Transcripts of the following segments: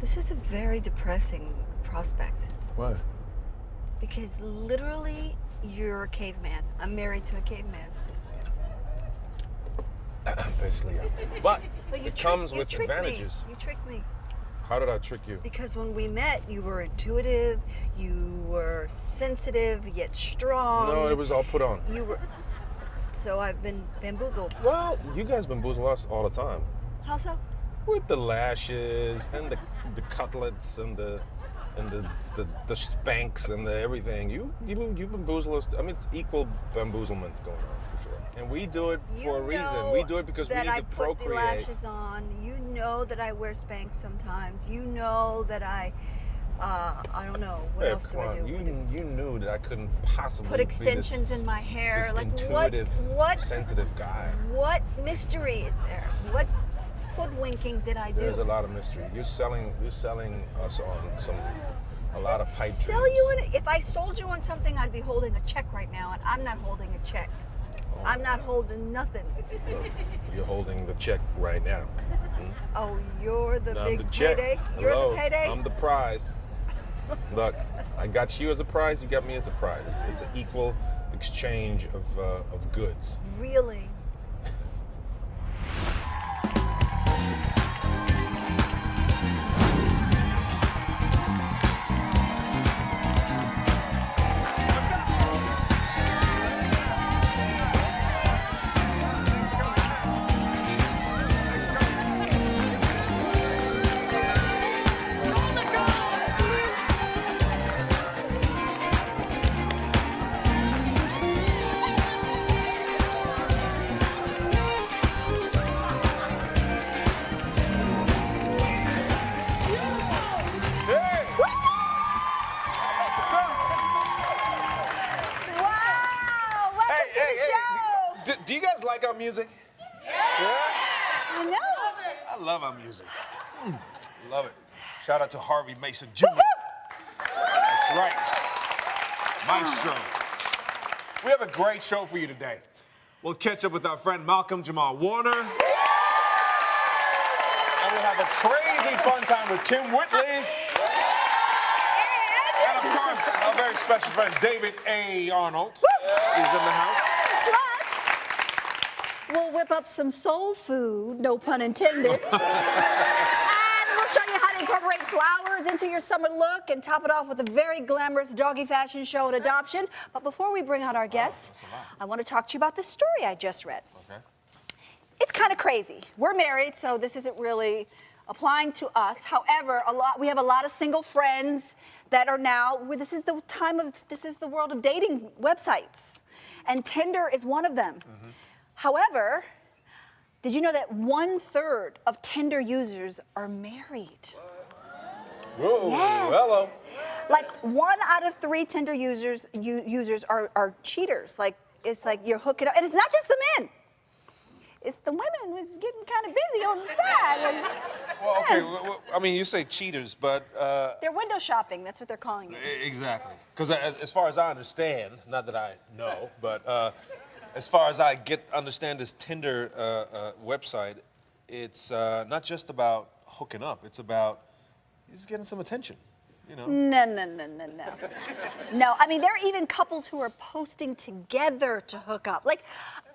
This is a very depressing prospect. Why? Because literally, you're a caveman. I'm married to a caveman. Basically, yeah. But But it comes with advantages. You tricked me. How did I trick you? Because when we met, you were intuitive, you were sensitive, yet strong. No, it was all put on. You were... So I've been bamboozled. Well, you guys bamboozle us all the time. How so? With the lashes and the cutlets and the spanks and the everything. You bamboozle us. I mean, it's equal bamboozlement going on for sure. And we do it for a reason. We do it because we need to procreate. That I put the lashes on. You know that I wear Spanx sometimes. You know that I don't know. What else do I do? You knew that I couldn't possibly put extensions be this, in my hair. this like intuitive, what sensitive guy. What mystery is there? What hoodwinking did I do? There's a lot of mystery. You're selling us on a lot of pipe dreams. If I sold you on something, I'd be holding a check right now, and I'm not holding a check. Oh, I'm not holding nothing. Well, you're holding the check right now. Oh, you're the big the check. payday? Hello, You're the payday? I'm the prize. Look, I got you as a prize, you got me as a prize. It's an equal exchange of goods. Really? Do you guys like our music? Yeah. I know. I love our music. Love it. Shout out to Harvey Mason Jr. That's right. Maestro. We have a great show for you today. We'll catch up with our friend Malcolm-Jamal Warner. And we'll have a crazy fun time with Kim Whitley. And of course, our very special friend David A. Arnold is in the house. We'll whip up some soul food, no pun intended. And we'll show you how to incorporate flowers into your summer look and top it off with a very glamorous doggy fashion show and adoption. But before we bring out our guests, I want to talk to you about the story I just read. Okay. It's kind of crazy. We're married, so this isn't really applying to us. However, we have a lot of single friends that are now, this is the world of dating websites. And Tinder is one of them. Mm-hmm. However, did you know that 1/3 of Tinder users are married? Whoa, yes. Hello. Like 1 out of 3 Tinder users are cheaters. Like it's like you're hooking up, and it's not just the men. It's the women who's getting kind of busy on the side. Well, okay. Well, I mean, you say cheaters, but they're window shopping. That's what they're calling it. Exactly. Because as far as I understand, not that I know, but. As far as I understand this Tinder website, it's not just about hooking up. It's about just getting some attention, you know? No. No, I mean, there are even couples who are posting together to hook up. Like,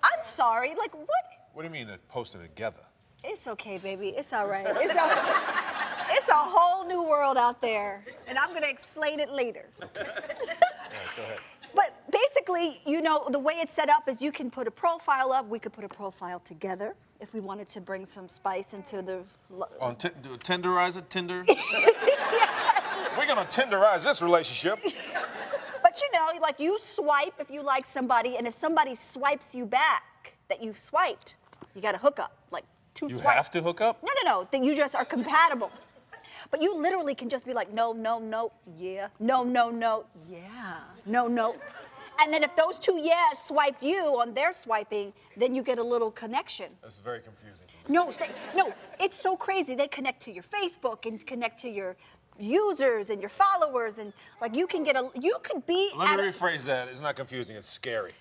I'm sorry, like, what? What do you mean posting together? It's okay, baby. It's all right. It's a whole new world out there, and I'm going to explain it later. Okay. All right, go ahead. But basically, you know, the way it's set up is you can put a profile up. We could put a profile together if we wanted to bring some spice into the... Tenderize it, Tinder? We're going to tenderize this relationship. But, you know, like you swipe if you like somebody, and if somebody swipes you back that you swiped, you got to hook up. Like 2 swipes. You have to hook up? No. You just are compatible. But you literally can just be like, no, yeah. No, yeah. No. And then if those 2 yes swiped you on their swiping, then you get a little connection. That's very confusing for me. No, it's so crazy. They connect to your Facebook and connect to your users and your followers, and like you could be Let me rephrase that. It's not confusing, it's scary.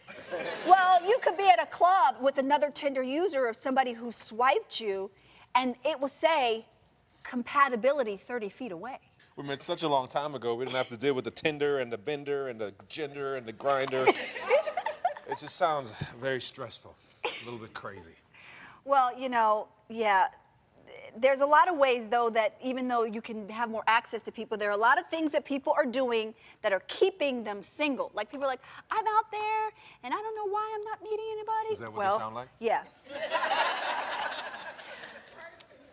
Well, you could be at a club with another Tinder user of somebody who swiped you, and it will say, compatibility 30 feet away. We met such a long time ago, we didn't have to deal with the Tinder and the Bender and the Gender and the Grinder. It just sounds very stressful, a little bit crazy. Well, you know, yeah. There's a lot of ways, though, that even though you can have more access to people, there are a lot of things that people are doing that are keeping them single. Like, people are like, I'm out there, and I don't know why I'm not meeting anybody. Is that what they sound like? Yeah.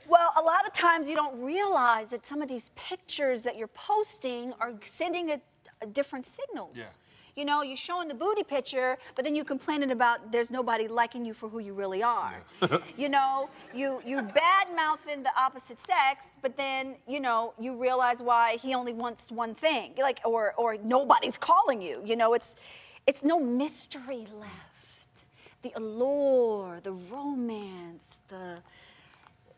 Well, a lot of times you don't realize that some of these pictures that you're posting are sending a different signals. Yeah. You know, you're showing the booty picture, but then you're complaining about there's nobody liking you for who you really are. Yeah. You know, you bad-mouthing the opposite sex, but then, you know, you realize why he only wants one thing, like, or nobody's calling you. You know, it's no mystery left. The allure, the romance,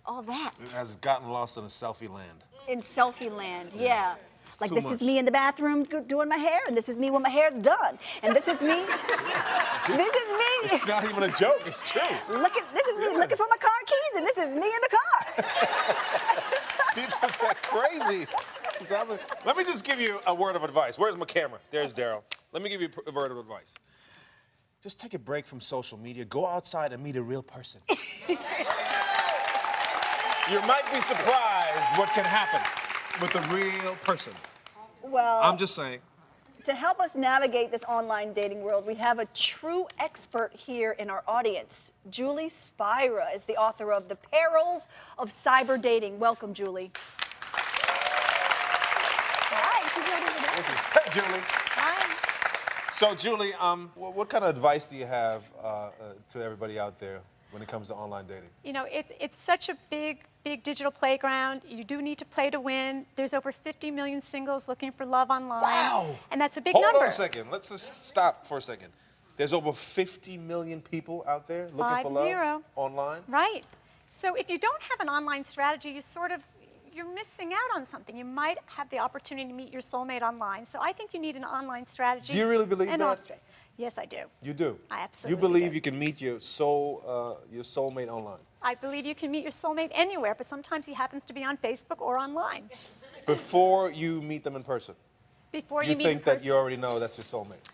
all that. It has gotten lost in a selfie land. In selfie land, yeah. Like, too this much. is me in the bathroom doing my hair, and this is me when my hair's done, and this is me. This is me. It's not even a joke, it's true. This is me looking for my car keys, and this is me in the car. People get crazy. Let me just give you a word of advice. Where's my camera? There's Daryl. Let me give you a word of advice. Just take a break from social media. Go outside and meet a real person. You might be surprised what can happen with a real person. Well, I'm just saying. to help us navigate this online dating world, we have a true expert here in our audience. Julie Spira is the author of The Perils of Cyber Dating. Welcome, Julie. Hi, she's right over there. Hey, Julie. Hi. So, Julie, what kind of advice do you have to everybody out there when it comes to online dating? You know, it's such a big digital playground. You do need to play to win. There's over 50 million singles looking for love online. Wow. And that's a big Hold number. on a second. Let's just stop for a second. There's over 50 million people out there looking for love online? Right. So if you don't have an online strategy, you're missing out on something. You might have the opportunity to meet your soulmate online. So I think you need an online strategy. Do you really believe that? Yes, I do. You do? I absolutely You believe do. you can meet your soulmate online? I believe you can meet your soulmate anywhere, but sometimes he happens to be on Facebook or online. Before you meet them in person? Before you You meet in think that person. you already know that's your soulmate?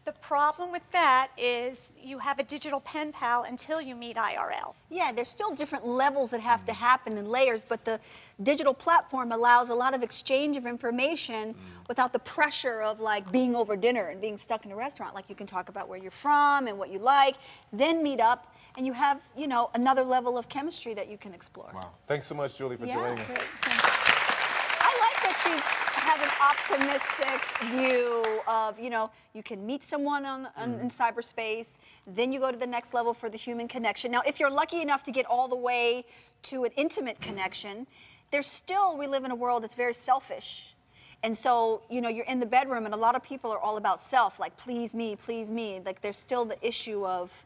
The problem with that is you have a digital pen pal until you meet IRL. Yeah, there's still different levels that have to happen and layers, but the digital platform allows a lot of exchange of information without the pressure of like being over dinner and being stuck in a restaurant. Like, you can talk about where you're from and what you like, then meet up, and you have, you know, another level of chemistry that you can explore. Wow. Thanks so much, Julie, for joining us. Great. I like that she has an optimistic view of, you know, you can meet someone in cyberspace, then you go to the next level for the human connection. Now, if you're lucky enough to get all the way to an intimate connection, we live in a world that's very selfish. And so, you know, you're in the bedroom and a lot of people are all about self, like, please me, please me. Like, there's still the issue of,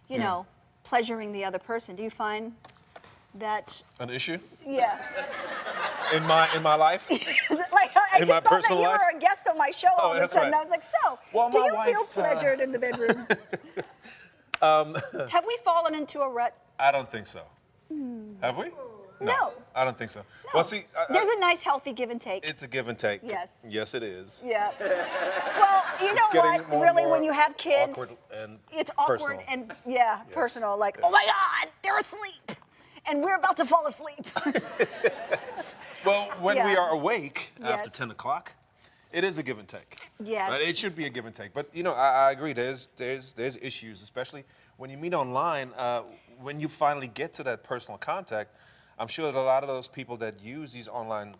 you know, pleasuring the other person. Do you find that? An issue? Yes. In my life? Like, I In just my thought personal that you life? were a guest on my show all of a that's sudden. right. I was like, so, Well, do my you feel wife, pleasured in the bedroom? Have we fallen into a rut? I don't think so. Have we? No. I don't think so. No. Well, see, There's a nice, healthy give and take. it's a give and take. Yes. Yes, it is. Yeah. Well, you know getting what? more and Really, more when you have kids, awkward and it's awkward personal. and Yes. personal. Like, oh my God, they're asleep, and we're about to fall asleep. Well, when we Yeah. are awake after Yes. 10 o'clock, it is a give and take. Yes. Right? It should be a give and take. But, you know, I agree. There's issues, especially when you meet online. When you finally get to that personal contact, I'm sure that a lot of those people that use these online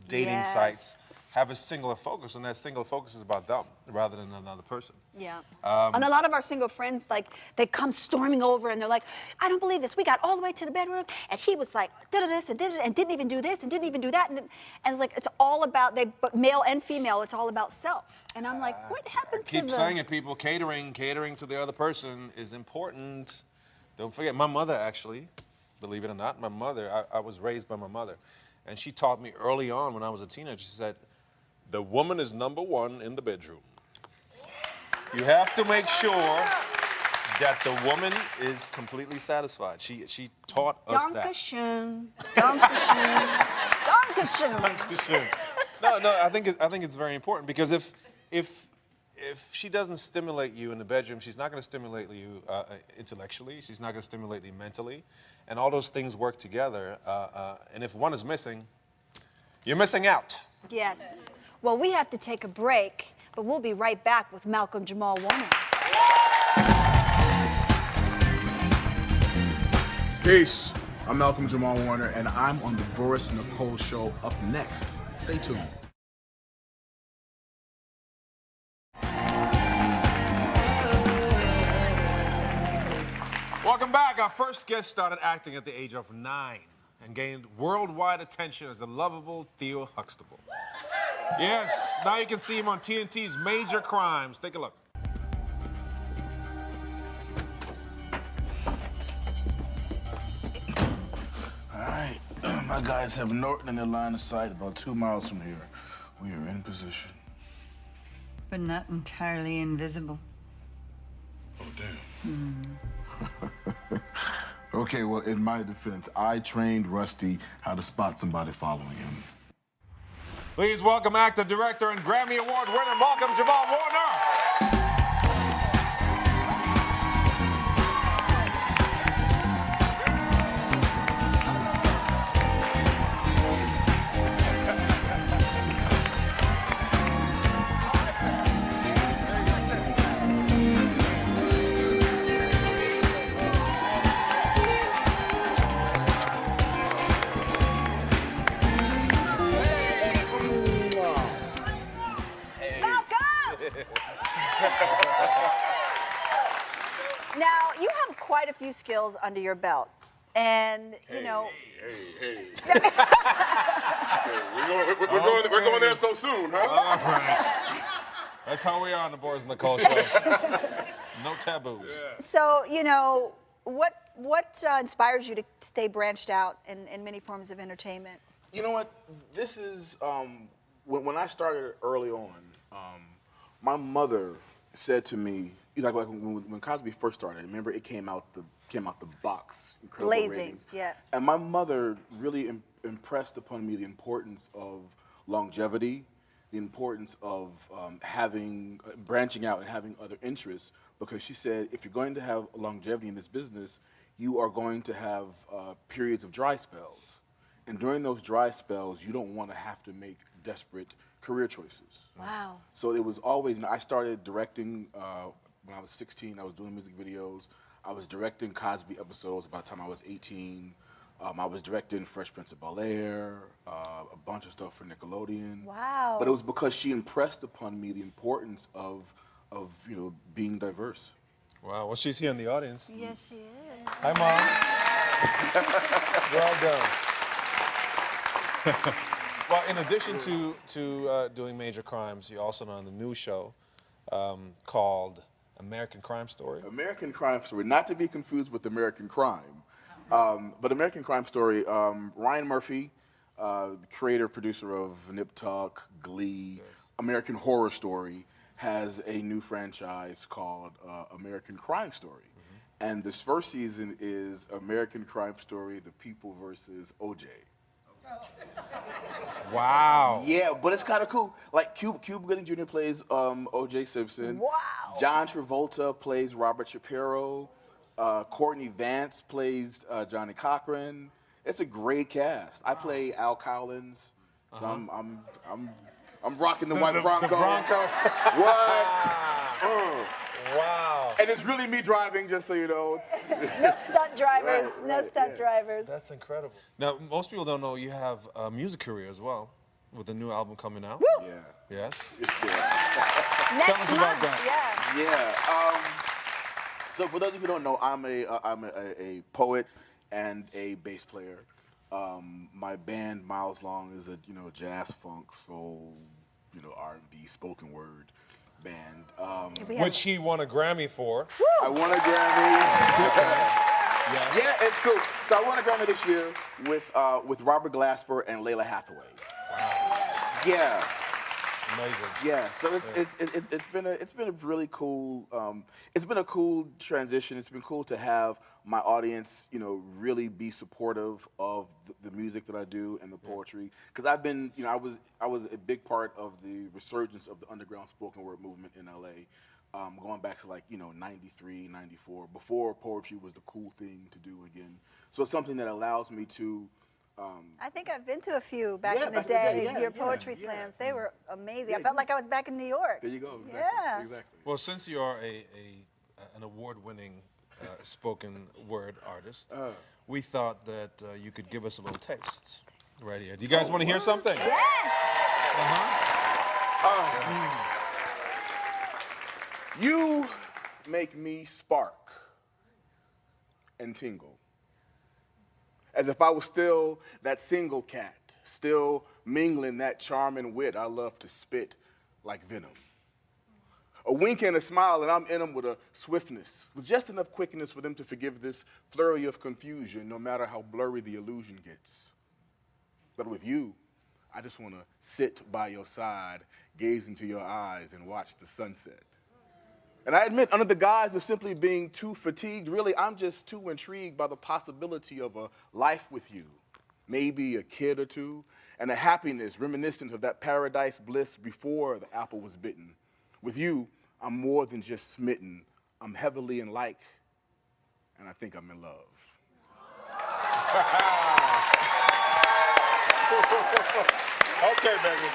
dating Yes. sites have a singular focus, and that singular focus is about them rather than another person. Yeah. And a lot of our single friends, like, they come storming over and they're like, I don't believe this. We got all the way to the bedroom and he was like, did this and did it and didn't even do this and didn't even do that. And it's like, it's all about, but male and female, it's all about self. And I'm like, what happened to Keep saying it, people. Catering to the other person is important. Don't forget, my mother actually, believe it or not, I was raised by my mother. And she taught me early on when I was a teenager, she said, the woman is number one in the bedroom. You have to make sure that the woman is completely satisfied. She taught us that. Dankeschön. Dankeschön. Dankeschön. No, I think it's very important because if she doesn't stimulate you in the bedroom, she's not going to stimulate you intellectually. She's not going to stimulate you mentally, and all those things work together. And if one is missing, you're missing out. Yes. Well, we have to take a break, but we'll be right back with Malcolm-Jamal Warner. Peace. I'm Malcolm-Jamal Warner, and I'm on the Boris and Nicole show up next. Stay tuned. Welcome back. Our first guest started acting at the age of 9 and gained worldwide attention as the lovable Theo Huxtable. Yes, now you can see him on TNT's Major Crimes. Take a look. All right. My guys have Norton in their line of sight about 2 miles from here. We are in position. But not entirely invisible. Oh, damn. Okay, well, in my defense, I trained Rusty how to spot somebody following him. Please welcome actor, director, and Grammy Award winner Malcolm-Jamal Warner. Now, you have quite a few skills under your belt. And, you know... Hey. We're going there so soon, huh? All right. That's how we are on the Boris and Nicole show. No taboos. So, you know, what inspires you to stay branched out in many forms of entertainment? You know what? This is, when I started early on, my mother said to me, like when Cosby first started, remember it came out the box, incredible Blazing, ratings. yeah. And my mother really impressed upon me the importance of longevity, the importance of branching out and having other interests, because she said if you're going to have longevity in this business, you are going to have periods of dry spells. And during those dry spells, you don't want to have to make desperate career choices. Wow. So it was always, I started directing when I was 16. I was doing music videos. I was directing Cosby episodes by the time I was 18. I was directing Fresh Prince of Bel-Air, a bunch of stuff for Nickelodeon. Wow. But it was because she impressed upon me the importance of being diverse. Wow, well, she's here in the audience. Yes, she is. Hi, Mom. Well done. Well, in addition to doing Major Crimes, you're also on the new show called American Crime Story. American Crime Story, not to be confused with American Crime, but American Crime Story. Ryan Murphy, the creator, producer of Nip Tuck, Glee, American Horror Story, has a new franchise called American Crime Story. And this first season is American Crime Story, The People versus O.J. Wow. Yeah, but it's kind of cool. Like Cuba Gooding Jr. plays O.J. Simpson. Wow. John Travolta plays Robert Shapiro. Courtney Vance plays Johnny Cochran. It's a great cast. I play Al Collins. So I'm rocking the white Bronco. The Bronco. What? Wow. And it's really me driving, just so you know. No stunt drivers. Right, no right, stunt yeah. drivers. That's incredible. Now, most people don't know you have a music career as well, with the new album coming out. Woo! Yeah. Yes. Next Tell us about month, that. Yeah. So for those of you who don't know, I'm a poet and a bass player. My band Miles Long is a jazz, funk, soul, R&B, spoken word band. Which he won a Grammy for. I won a Grammy. Yes. Yeah, it's cool. So I won a Grammy this year with Robert Glasper and Layla Hathaway. Wow. Yeah. Amazing. Yeah, so it's been a really cool it's been a cool transition. It's been cool to have my audience, you know, really be supportive of the music that I do and the poetry. Because I've been, you know, I was a big part of the resurgence of the underground spoken word movement in LA, going back to like, you know, 93, 94, before poetry was the cool thing to do again. So it's something that allows me to. I think I've been to a few back Yeah, in the back in the day, day. yeah, Your yeah, poetry yeah. slams, they were amazing. Yeah, I felt like I was back in New York. There you go. Exactly. Yeah. Exactly. Well, since you are an award-winning spoken word artist, we thought that you could give us a little taste right here. Do you guys want to hear something? Yes. You make me spark and tingle. As if I was still that single cat, still mingling that charm and wit I love to spit like venom. A wink and a smile, and I'm in them with a swiftness, with just enough quickness for them to forgive this flurry of confusion, no matter how blurry the illusion gets. But with you, I just want to sit by your side, gaze into your eyes, and watch the sunset. And I admit, under the guise of simply being too fatigued, really, I'm just too intrigued by the possibility of a life with you. Maybe a kid or two, and a happiness reminiscent of that paradise bliss before the apple was bitten. With you, I'm more than just smitten. I'm heavily in like, and I think I'm in love. Okay, baby.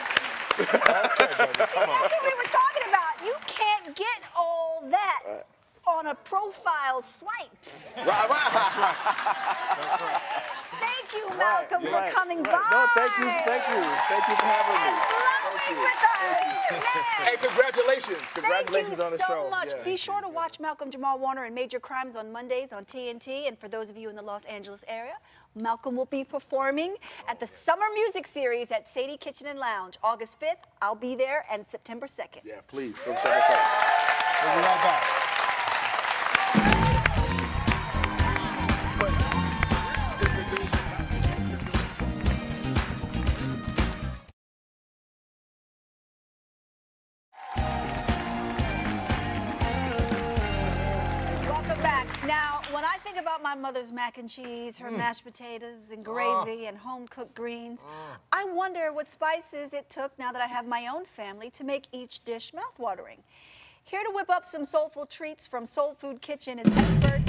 Okay, baby. Come on. That's what we were talking about. You can't get all that on a profile swipe. Right. Thank you, Malcolm, for coming by. No, thank you for having me. Flowing with us. Hey, congratulations. Congratulations Thank you on the so show. much. Yeah. Be sure to watch Malcolm-Jamal Warner and Major Crimes on Mondays on TNT. And for those of you in the Los Angeles area, Malcolm will be performing at the Summer Music Series at Sadie Kitchen and Lounge. August 5th, I'll be there, and September 2nd. Yeah, please, come check us out. We'll be right back. Welcome back. Now, when I think about my mother's mac and cheese, her mashed potatoes and gravy and home-cooked greens, I wonder what spices it took now that I have my own family to make each dish mouthwatering. Here to whip up some soulful treats from Soul Food Kitchen is expert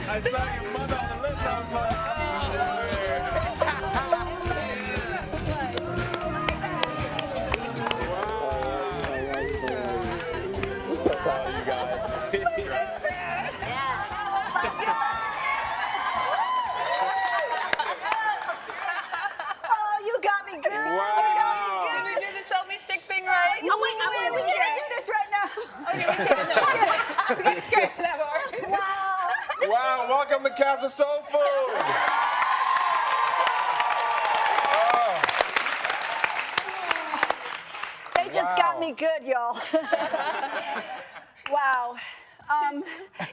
I saw your mother on the list. I was like, Oh, you got me good. wow. Did we do the selfie stick thing right? Oh, wait, we can't do this right now. Okay, we can't. No, we got to scratch that part. Wow. Wow, welcome to Castle Soul Food. They just got me good, y'all. Wow.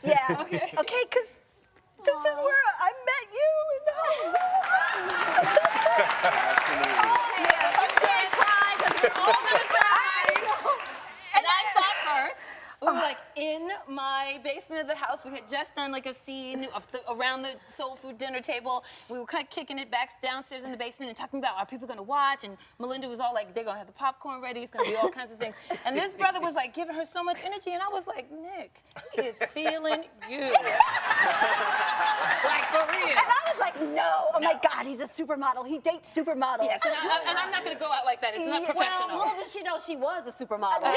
Yeah. Okay, because this is where I met you in the home. And I saw it first. We were like in my basement of the house. We had just done like a scene of around the soul food dinner table. We were kind of kicking it back downstairs in the basement and talking about, are people gonna watch? And Malinda was all like, they're gonna have the popcorn ready. It's gonna be all kinds of things. And this brother was like giving her so much energy. And I was like, Nick, he is feeling you. Like for real. And I was like, no. Oh my God, he's a supermodel. He dates supermodels. Yes, and I'm not gonna go out like that. It's not professional. Well, little did she know she was a supermodel.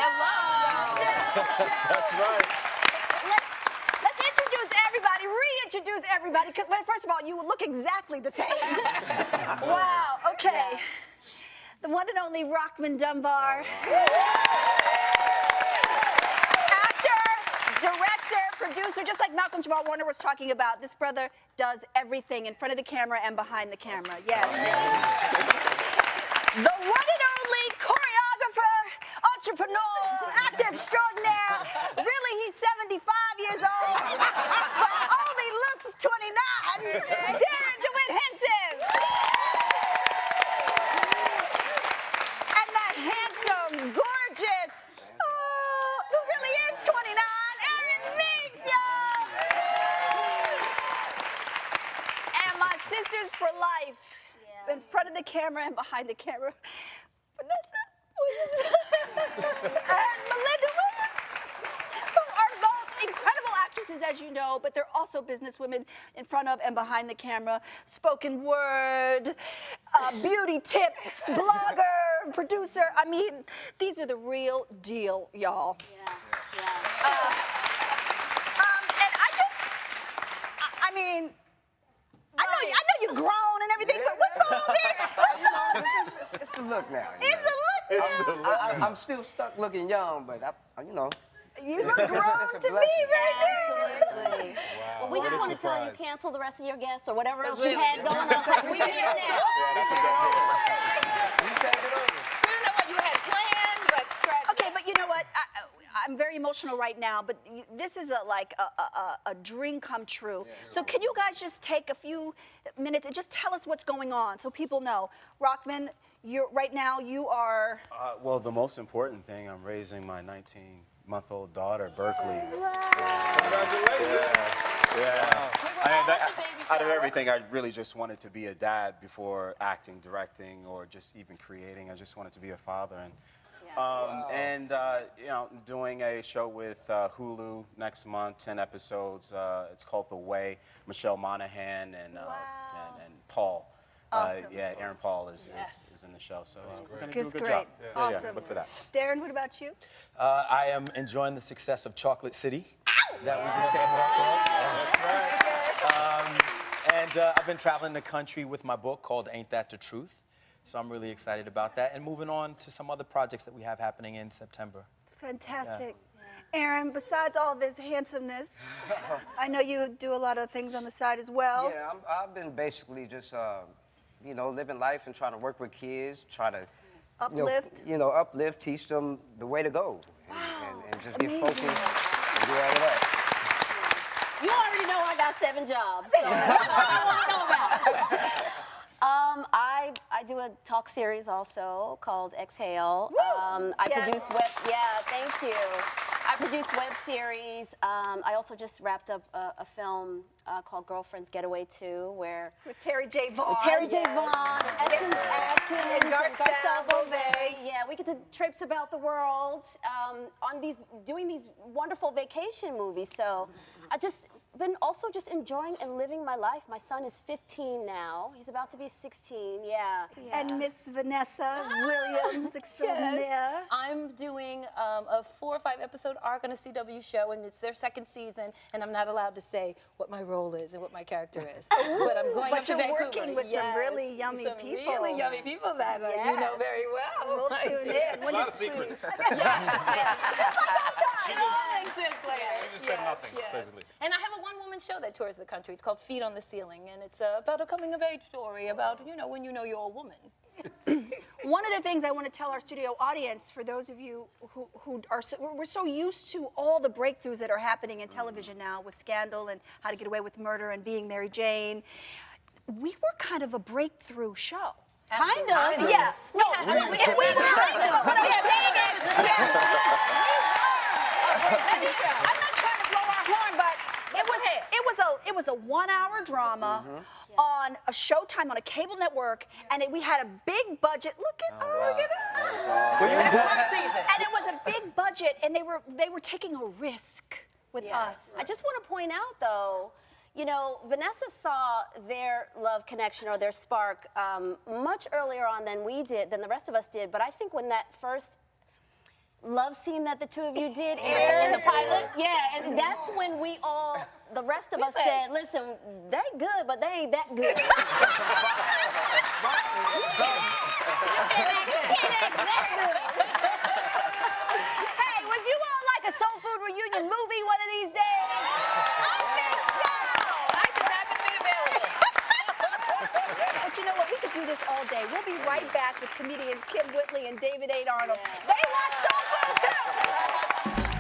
That's right. Let's introduce everybody, reintroduce introduce everybody, because first of all, you look exactly the same. Wow, okay. Yeah. The one and only Rockmond Dunbar. Actor, director, producer, just like Malcolm-Jamal Warner was talking about, this brother does everything in front of the camera and behind the camera. Yes. The one and only choreographer, entrepreneur, actor extraordinaire. Really, he's 75 years old, but only looks 29. Darrin Dewitt Henson. And that handsome, gorgeous, who really is 29, Meeks, y'all. And my sisters for life, in front of the camera and behind the camera, Vanessa and Malinda, who are both incredible actresses, as you know, but they're also businesswomen in front of and behind the camera, spoken word, beauty tips, blogger, producer. I mean, these are the real deal, y'all. Yeah. And I mean, I know you're grown and everything, but what's all this? What's all this? It's the look now. It's the look. It's the look. I'm still stuck looking young, but you know. You look grown It's a to me blessing. right now. Absolutely. Well, we just What a want to tell you, surprise. cancel the rest of your guests or whatever else Really? you had going on. 'Cause we're here now. That's a definite. You take it over. We don't know what you had planned, but scratch. Okay, but you know what? I'm very emotional right now, but this is like a dream come true. So can you guys just take a few minutes and just tell us what's going on so people know? Rockmond, right now you are... Well, the most important thing, I'm raising my 19-month-old daughter, Berkeley. Congratulations. Yeah. We were all at the baby Out of shower. everything, I really just wanted to be a dad before acting, directing, or just even creating. I just wanted to be a father. And you know, doing a show with Hulu next month, 10 episodes. It's called The Way. Michelle Monaghan and Paul. Awesome. Yeah, Aaron Paul is in the show, so we're gonna do a It's good great. job. Awesome. Look for that. Darrin, what about you? I am enjoying the success of Chocolate City. That we just came off of. And I've been traveling the country with my book called Ain't That the Truth. So I'm really excited about that and moving on to some other projects that we have happening in September. It's fantastic. Aaron, besides all this handsomeness, I know you do a lot of things on the side as well. Yeah, I've been basically just, you know, living life and trying to work with kids, try to Uplift. You know, uplift, teach them the way to go, and just get amazing. focused and do all of that. You already know I got 7 jobs, so that's all I want to know about. I do a talk series also called Exhale. I Yes. produce thank you. I produce web series. I also just wrapped up a film called Girlfriend's Getaway 2, where With Terry J. Vaughn. Terry J. Vaughn, Essence Atkins, And Garcelle Beauvais. Yeah, we get to trips about the world on doing these wonderful vacation movies. So I've just been also just enjoying and living my life. My son is 15 now. He's about to be 16. Yeah. And Miss Vanessa Williams extraordinaire. I'm doing a 4 or 5 episode arc on a CW show, and it's their 2nd season, and I'm not allowed to say what my role is and what my character is. But I'm going But up to you're Vancouver. working with some really yummy some people. really yummy people that you know Yes. very well. We'll tune in. A lot of secrets. She just said nothing, basically. And I have a one-woman show that tours the country. It's called Feet on the Ceiling, and it's about a coming-of-age story about, you know, when you know you're a woman. One of the things I want to tell our studio audience, for those of you who are, we're so used to all the breakthroughs that are happening in television now with Scandal and How to Get Away with Murder and Being Mary Jane. We were kind of a breakthrough show. Kind of. Yeah. No, we kind of. What I'm saying is, I'm not trying to blow our horn, but it was a 1-hour drama on a Showtime on a cable network, and we had a big budget. Look at us. And it was a big budget, and they were taking a risk with us. I just want to point out, though, you know, Vanessa saw their love connection or their spark much earlier on than we did, than the rest of us did. But I think when that first love scene that the two of you did air In the pilot? Yeah, and that's when we all, the rest of us said, listen, they good, but they ain't that good. Hey, would you all like a soul food reunion movie one of these days? I think so. I just happen to be available. But you know what? We could do this all day. We'll be right back with comedians Kim Whitley and David A. Arnold. They want soul food too.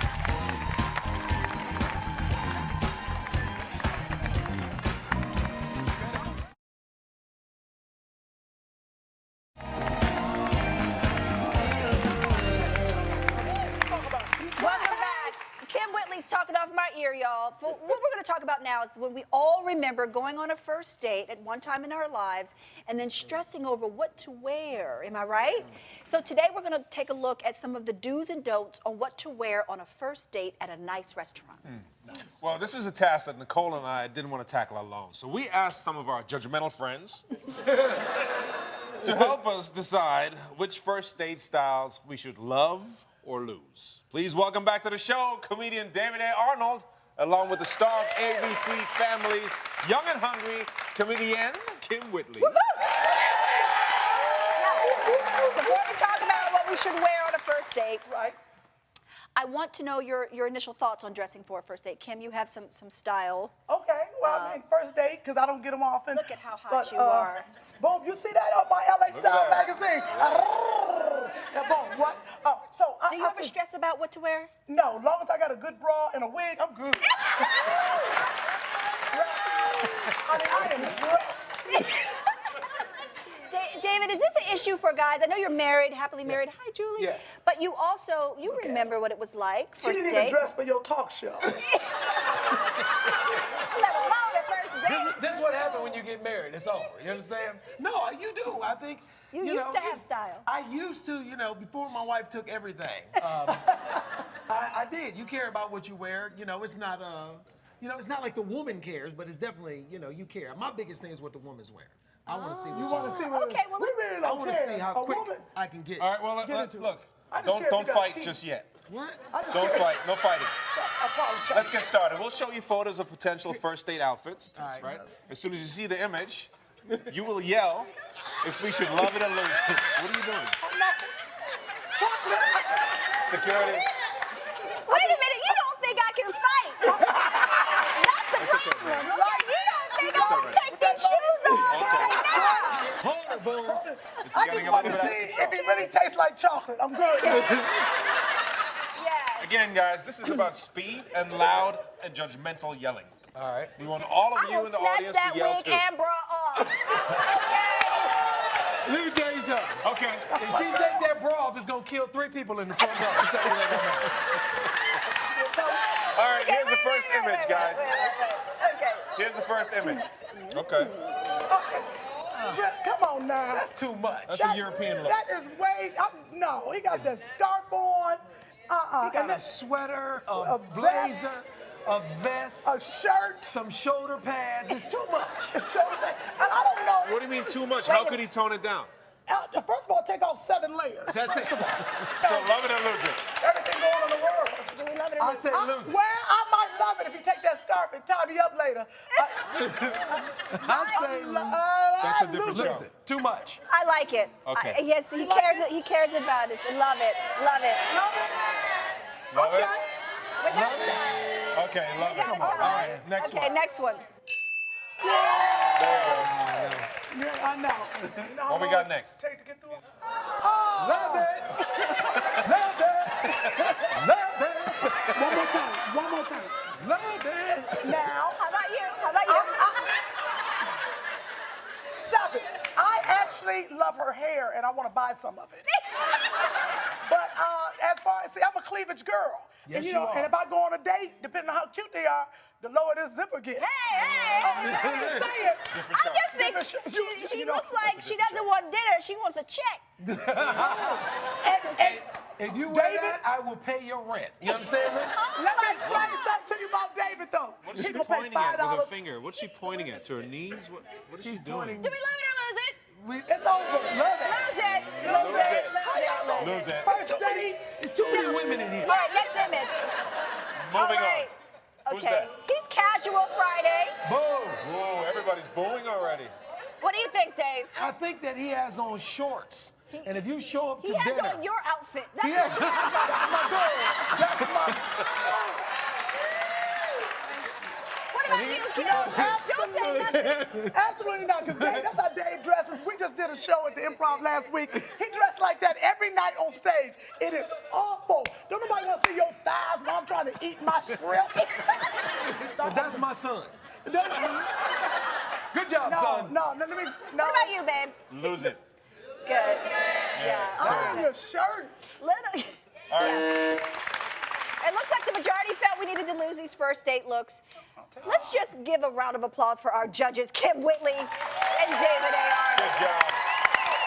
Welcome back. Kim Whitley's talking off my ear, y'all. But what we're going to talk about now is when we all remember going on a first date at one time in our lives and then stressing over what to wear. Am I right? So today we're going to take a look at some of the do's and don'ts on what to wear on a first date at a nice restaurant. Well, this is a task that Nicole and I didn't want to tackle alone. So we asked some of our judgmental friends to help us decide which first date styles we should love or lose. Please welcome back to the show comedian David A. Arnold, along with the star of ABC Family's Young and Hungry, comedian Kim Whitley. Before we talk about what we should wear on a first date, Right. I want to know your initial thoughts on dressing for a first date. Kim, you have some style. Okay, well, I mean, first date, because I don't get them often. Look at how hot you are. Boom, you see that on my LA Style magazine? Yeah, boom, what? So Do you ever stress about what to wear? No, as long as I got a good bra and a wig, I'm good. I mean, I am dressed. David, is this an issue for guys? I know you're married, happily married. Hi, Julie. Yeah. But you also, remember what it was like You first didn't date. even dress for your talk show. Let alone a first date. This is what happened when you get married. It's over. You understand? No, you do. I think. You used to have style. I used to, before my wife took everything. I did. You care about what you wear. It's not it's not like the woman cares, but it's definitely, you care. My biggest thing is what the woman's wearing. I want to see what You want to see what? Okay, well, we really I don't want to care. see how A quick woman- I can get. All right, well, Get into it. look, I just care if don't you got fight teeth. just yet. What? I just Don't care- fight, no fighting. I apologize. Let's get started. We'll show you photos of potential first date outfits, All right. right? As soon as you see the image, you will yell if we should love it or lose it. What are you doing? Security. Wait a minute, you don't think I can fight? That's the problem. Like, you don't think I can take these shoes off right now? Hold it, Bones. It's I getting just a want little to bit see out of if control. it really tastes like chocolate. I'm good. Yes. Again, guys, this is about speed and loud and judgmental yelling. All right. We want all of I you will in the snatch audience that to yell wig too. and bra off. Let me tell you something. Okay. If she take that bra off, it's gonna kill 3 people in the front row. I'm telling you that right All right, here's the first image, guys. Okay. Here's the first image. Okay. Come on now. That's too much. That's a European look. That is way. No, he got that scarf on. He got and a sweater, a a blazer, a vest, a shirt, some shoulder pads. It's too much. a shoulder pad. And I don't know. What do you mean too much? How could he tone it down? First of all, take off 7 layers. That's it. So love it or lose it. Everything going on in the world. Do we love it or I lose said it? lose it. Well, I might love it if you take that scarf and tie me up later. I say lose. That's a different Lose show. it. Too much. I like it. Okay. Yes, he cares. He cares about it. Love it. Love it. Love it. Love it? We got time. Okay, love it. We got Come on. time. All right, next Okay, one. next one. Yeah, I know. You know how What we long got it next? Take to get through it? Love it. Love it. Love it. One more time. One more time. Love it. Now. How about you? How about you? Stop it. I actually love her hair and I want to buy some of it. But as far as, see, I'm a cleavage girl. Yes, and, you know, are. and if I go on a date, depending on how cute they are, the lower this zipper gets. Hey. I'm just saying. Different I show. just think Different she you know, looks like she doesn't want dinner. She wants a check. And If you wear David? that, I will pay your rent. You understand me? let me explain something to you about David, though. What is she He gonna pay pointing at with her $5. finger? What's she pointing at? To her knees? What is she doing? Do we love it or lose it? It's over. Love it. Lose it. Lose it. How y'all Lose it. First date, there's too many women in here. All right, next image. Moving All right. on. Who's Okay. that? He's Casual Friday. Boom. Whoa, everybody's booing already. What do you think, Dave? I think that he has on shorts. And if you show up to He has dinner. on your outfit. That's Yeah, what he has on. that's my goal. That's my What about you, kiddo? Don't say nothing. Absolutely not, because Dave, that's how Dave dresses. We just did a show at the Improv last week. He dressed like that every night on stage. It is awful. Don't nobody want to see your thighs while I'm trying to eat my shrimp. But that's my son. Good job, son. No, let me. No. What about you, babe? Lose it. Good. Yeah. Oh, your shirt. Little. All right. It looks like the majority felt we needed to lose these first date looks. Let's just give a round of applause for our judges, Kim Whitley and David A. Arnold. Good job.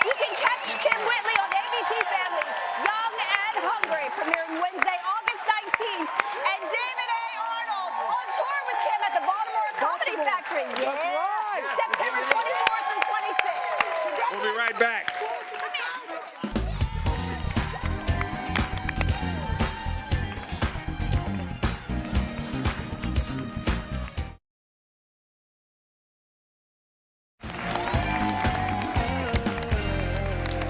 You can catch Kim Whitley on ABC Family, Young and Hungry, premiering Wednesday, August 19th. And David A. Arnold on tour with Kim at the Baltimore Comedy Factory. Yeah. That's right. September 24th and 26th. We'll be right back.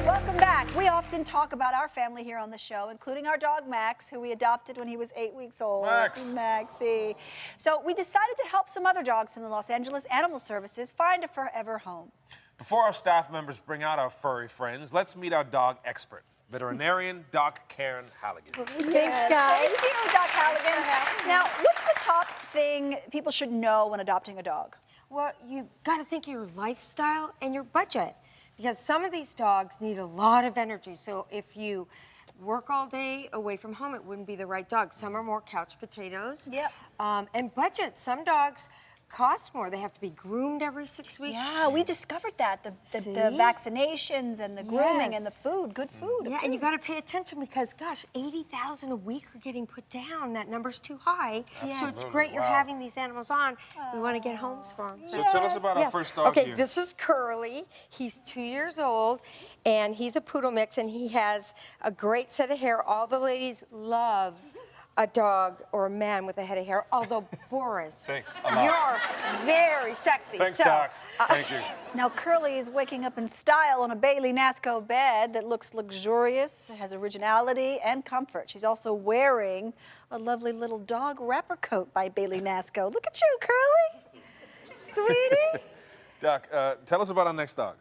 Welcome back. We often talk about our family here on the show, including our dog Max, who we adopted when he was 8 weeks old. Max. Maxie. So we decided to help some other dogs from the Los Angeles Animal Services find a forever home. Before our staff members bring out our furry friends, let's meet our dog expert, veterinarian Doc Karen Halligan. Thanks, guys. Thank you, Doc Halligan. Now, what's the top thing people should know when adopting a dog? Well, you got to think of your lifestyle and your budget, because some of these dogs need a lot of energy. So if you work all day away from home, it wouldn't be the right dog. Some are more couch potatoes. Yep. And budget. Some dogs cost more. They have to be groomed every 6 weeks. Yeah, we discovered that. The vaccinations and the grooming and the food, good food. Yeah, and you got to pay attention because, gosh, 80,000 a week are getting put down. That number's too high. Yes. So it's great you're having these animals on. We want to get homes for them. So tell us about our first dog Okay, here. this is Curly. He's 2 years old, and he's a poodle mix, and he has a great set of hair. All the ladies love a dog or a man with a head of hair, although Boris, Thanks. you're very sexy. Thanks, so, Doc. Thank you. Now, Curly is waking up in style on a Bailey Nasco bed that looks luxurious, has originality and comfort. She's also wearing a lovely little dog wrapper coat by Bailey Nasco. Look at you, Curly. Sweetie. Doc, tell us about our next dog.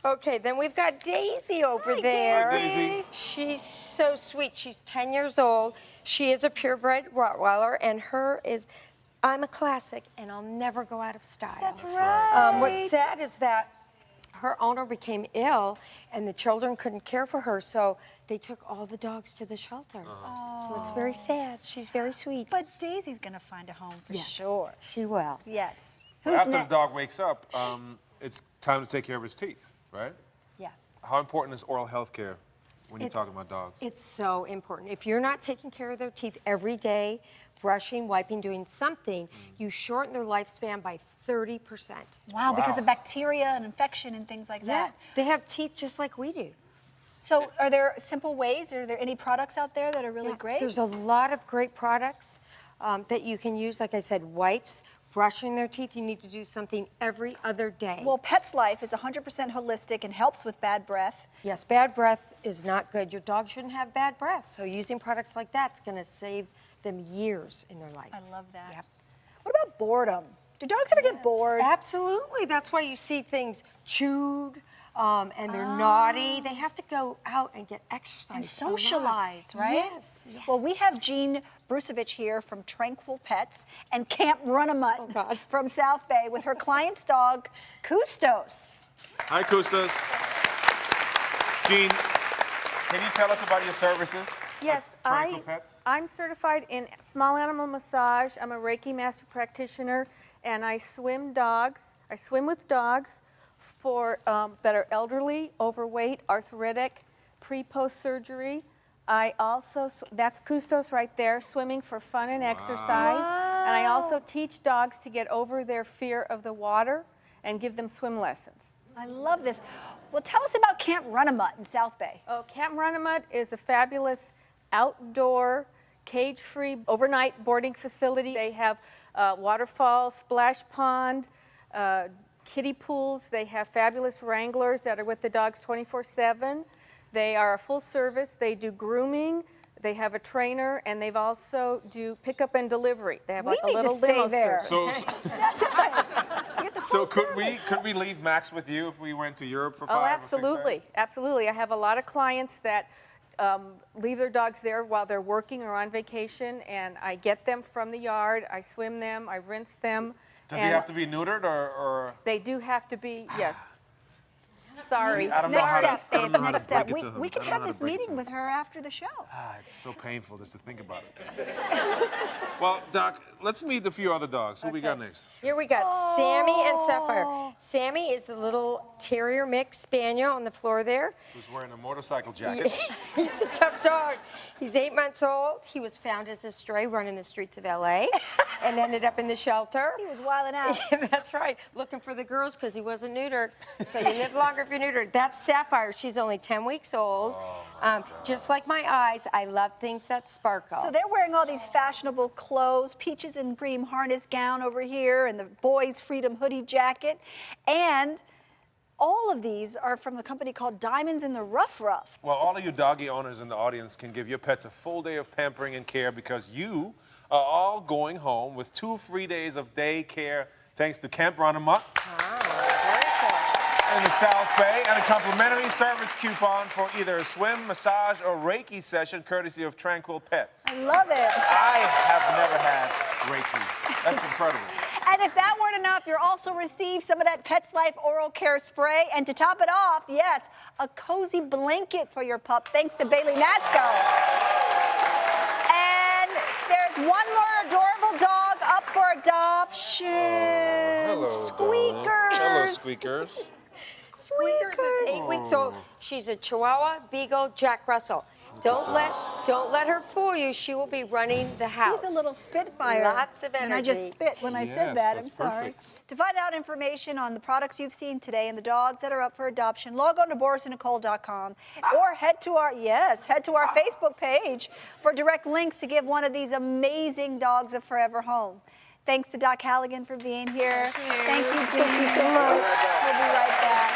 Okay, then we've got Daisy over there. Hi, Daisy. She's so sweet. She's 10 years old. She is a purebred Rottweiler, and I'm a classic, and I'll never go out of style. That's right. What's sad is that her owner became ill, and the children couldn't care for her, so they took all the dogs to the shelter. So it's very sad. She's very sweet. But Daisy's gonna find a home for sure. She will. Yes. Well, after the dog wakes up, it's time to take care of his teeth, right? Yes. How important is oral health care when you're talking about dogs? It's so important. If you're not taking care of their teeth every day, brushing, wiping, doing something, you shorten their lifespan by 30%. Wow, because of bacteria and infection and things like Yeah, that. they have teeth just like we do. So are there simple ways? Are there any products out there that are really great? There's a lot of great products that you can use. Like I said, wipes, brushing their teeth. You need to do something every other day. Well, Pet's Life is 100% holistic and helps with bad breath. Yes, bad breath is not good. Your dog shouldn't have bad breath. So using products like that's going to save them years in their life. I love that. Yep. What about boredom? Do dogs ever get bored? Absolutely. That's why you see things chewed and they're naughty. They have to go out and get exercise. And socialize, right? Yes, yes. Well, we have Jean Brusovich here from Tranquil Pets and Camp Run-A-Mutt from South Bay with her client's dog, Kustos. Hi, Kustos. Jean, can you tell us about your services? Yes, Tranquil Pets? I'm certified in small animal massage. I'm a Reiki master practitioner, and I swim dogs. I swim with dogs for that are elderly, overweight, arthritic, pre-post surgery. I also, that's Kustos right there, swimming for fun and exercise. And I also teach dogs to get over their fear of the water and give them swim lessons. I love this. Well, tell us about Camp Runnamut in South Bay. Oh, Camp Runnamut is a fabulous outdoor, cage-free, overnight boarding facility. They have waterfall, splash pond, kiddie pools. They have fabulous wranglers that are with the dogs 24/7. They are a full service. They do grooming. They have a trainer, and they've also do pickup and delivery. They have like a little limo service. So could we leave Max with you if we went to Europe for 5 Oh, or 6 days? absolutely, absolutely. I have a lot of clients that leave their dogs there while they're working or on vacation, and I get them from the yard, I swim them, I rinse them. Does he have to be neutered or? They do have to be, yes. Sorry. See, I don't know how to- Next step, I don't babe, know how to next step. break it to him. We could I don't know have how to this break it to meeting him. with her after the show. It's so painful just to think about it. Well, Doc, let's meet a few other dogs. Who we got next? Here we got Sammy and Sapphire. Sammy is the little terrier mix spaniel on the floor there. Who's wearing a motorcycle jacket? He's a tough dog. He's 8 months old. He was found as a stray running the streets of LA and ended up in the shelter. He was wilding out. That's right. Looking for the girls because he wasn't neutered. So you live longer if you're neutered. That's Sapphire. She's only 10 weeks old. Just like my eyes, I love things that sparkle. So they're wearing all these fashionable clothes, peaches and cream harness gown over here, and the boys' freedom hoodie jacket. And all of these are from a company called Diamonds in the Rough. Well, all of you doggy owners in the audience can give your pets a full day of pampering and care because you are all going home with 2 free days of day care thanks to Camp Runnamut in the South Bay and a complimentary service coupon for either a swim, massage, or Reiki session courtesy of Tranquil Pet. I love it. I have never had Reiki. That's incredible. And if that weren't enough, you'll also receive some of that Pets Life oral care spray. And to top it off, yes, a cozy blanket for your pup, thanks to Bailey Nasco. And there's one more adorable dog up for adoption. Hello, Squeakers. darling. Hello, Squeakers. Squeakers is 8 weeks old. She's a Chihuahua, Beagle, Jack Russell. Don't let her fool you. She will be running the house. She's a little spitfire. Lots of energy. And I just spit when I said that. I'm that's sorry. perfect. To find out information on the products you've seen today and the dogs that are up for adoption, log on to borisandnicole.com or head to our Facebook page for direct links to give one of these amazing dogs a forever home. Thanks to Doc Halligan for being here. Thank you, Jean. Thank you so much. We'll be right back.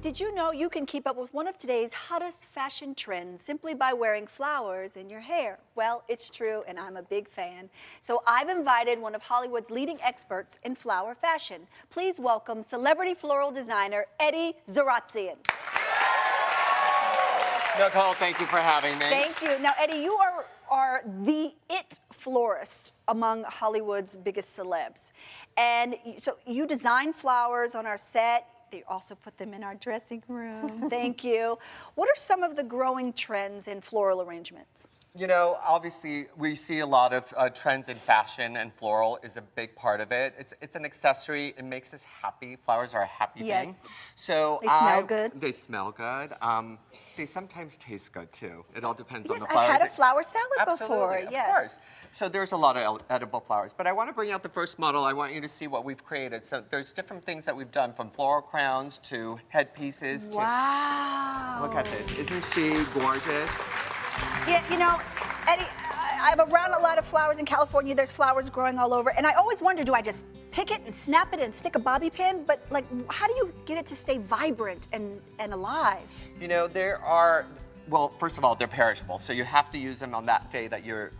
Did you know you can keep up with one of today's hottest fashion trends simply by wearing flowers in your hair? Well, it's true, and I'm a big fan. So I've invited one of Hollywood's leading experts in flower fashion. Please welcome celebrity floral designer Eddie Zaratsian. Nicole, thank you for having me. Thank you. Now, Eddie, you are the it florist among Hollywood's biggest celebs. And so you design flowers on our set. You also put them in our dressing room. Thank you. What are some of the growing trends in floral arrangements? You know, obviously, we see a lot of trends in fashion, and floral is a big part of it. It's an accessory. It makes us happy. Flowers are a happy thing. Yes. So They smell good. They smell good. They sometimes taste good, too. It all depends on Yes, the flower. I've had a flower salad Absolutely, before. of Yes. course. So there's a lot of edible flowers. But I want to bring out the first model. I want you to see what we've created. So there's different things that we've done, from floral crowns to headpieces. Wow. Look at this. Isn't she gorgeous? Yeah, you know, Eddie, I'm around a lot of flowers in California. There's flowers growing all over. And I always wonder, do I just pick it and snap it and stick a bobby pin? But, like, how do you get it to stay vibrant and alive? You know, there are, well, first of all, they're perishable. So you have to use them on that day that you're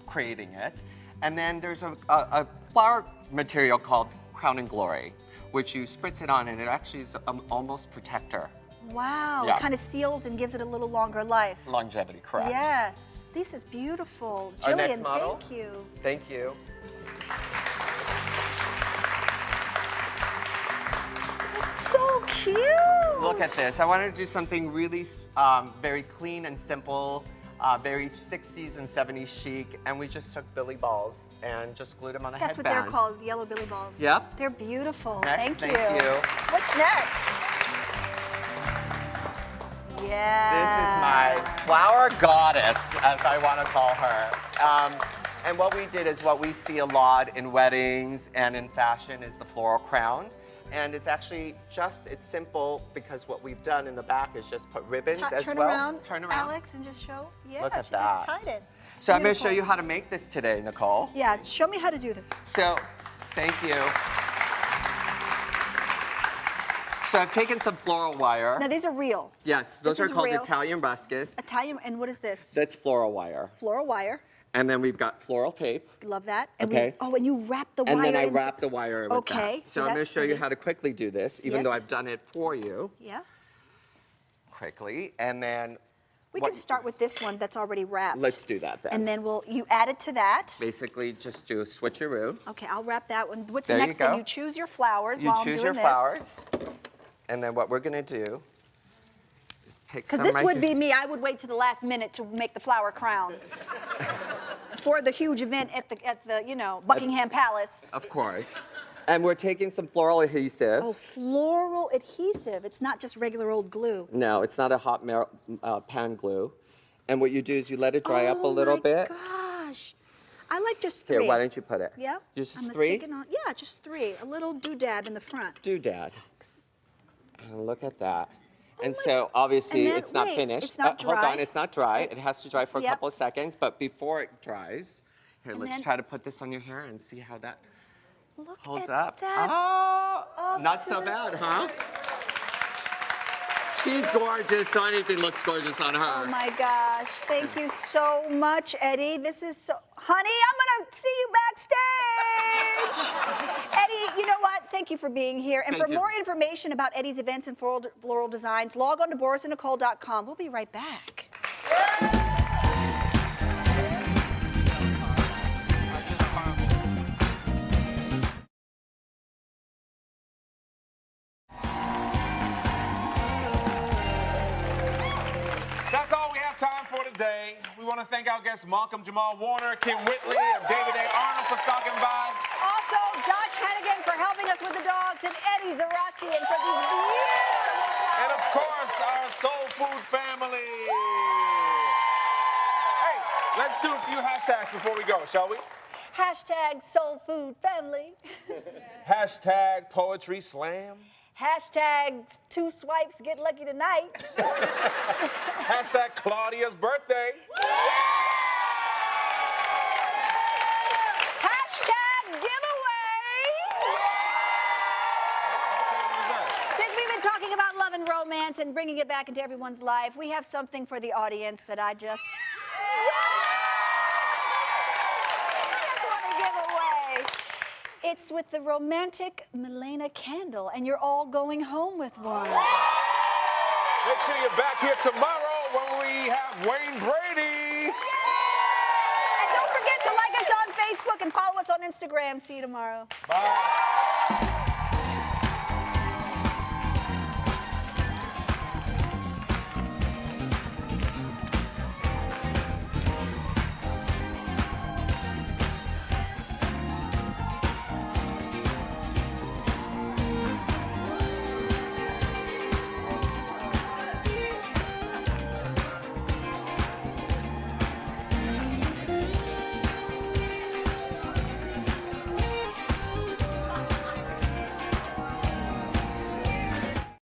creating it. And then there's a flower material called Crown and Glory, which you spritz it on, and it actually is almost protector. Wow, Yeah. it kind of seals and gives it a little longer life. Longevity, correct. Yes, this is beautiful. Our next Jillian, model. thank you. Thank you. It's so cute. Look at this. I wanted to do something really very clean and simple. very 60s and 70s chic, and we just took Billy balls and just glued them on a That's headband. what they're called, yellow Billy balls. Yep. They're beautiful. Next, Thank thank you. What's next? Yeah. This is my flower goddess, as I want to call her. And what we did is what we see a lot in weddings and in fashion is the floral crown. And it's actually it's simple because what we've done in the back is just put ribbons as Turn well. around, Turn around, Alex, and just show. Yeah, Look at she that. just tied it. So I'm going to Beautiful. show you how to make this today, Nicole. Yeah, show me how to do this. So, thank you. So I've taken some floral wire. Now these are real. Yes, those This are is called real. Italian ruscus. Italian, and what is this? That's floral wire. Floral wire. And then we've got floral tape. Love that. And Okay. and you wrap the wire And then I into- wrap the wire with Okay, that. so So I'm going to that's show you pretty. how to quickly do this, even though Yes. I've done it for you Yeah. quickly. And then We what- can start with this one that's already wrapped. let's do that then. And then you add it to that. Basically, just do a switcheroo. Okay, I'll wrap that one. What's There the you next go. thing? You choose your flowers You while I'm choose doing your this. flowers. And then what we're going to do is pick some Because this right would here. be me. I would wait to the last minute to make the flower crown for the huge event at the Buckingham Palace. Of course. And we're taking some floral adhesive. Oh, floral adhesive. It's not just regular old glue. No, it's not a hot pan glue. And what you do is you let it dry up a little bit. Gosh, I like just 3. Here, why don't you put it? Yeah. Just I'm 3? Yeah, just 3. A little doodad in the front. Doodad. And look at that. And so obviously And then- it's not wait, finished. it's not Hold dry. on, it's not dry. It has to dry for a Yep. couple of seconds. But before it dries, here, And let's then- try to put this on your hair and see how that Look holds at up. that. Oh, not so bad, huh? She's gorgeous, so anything looks gorgeous on her. Oh my gosh, thank you so much, Eddie. This is so, honey, I'm gonna see you backstage. Eddie, you know what? Thank you for being here. And Thank for you. more information about Eddie's events and floral designs, log on to borisandnicole.com. We'll be right back. That's all we have time for today. We want to thank our guests Malcolm-Jamal Warner, Kim Whitley, and David A. Arnold for stopping by. Also, Josh Hennigan for helping us with the dogs, and Eddie Zaratsian for these beautiful And of course, our soul food family. Hey, let's do a few hashtags before we go, shall we? Hashtag soul food family. Hashtag poetry slam. Hashtag 2 swipes get lucky tonight. Hashtag Claudia's birthday. Hashtag giveaway. Since we've been talking about love and romance and bringing it back into everyone's life, we have something for the audience that I just want to give away. It's with the romantic Malinda candle, and you're all going home with one. Make sure you're back here tomorrow when we have Wayne Brady. And don't forget to like us on Facebook and follow us on Instagram. See you tomorrow. Bye.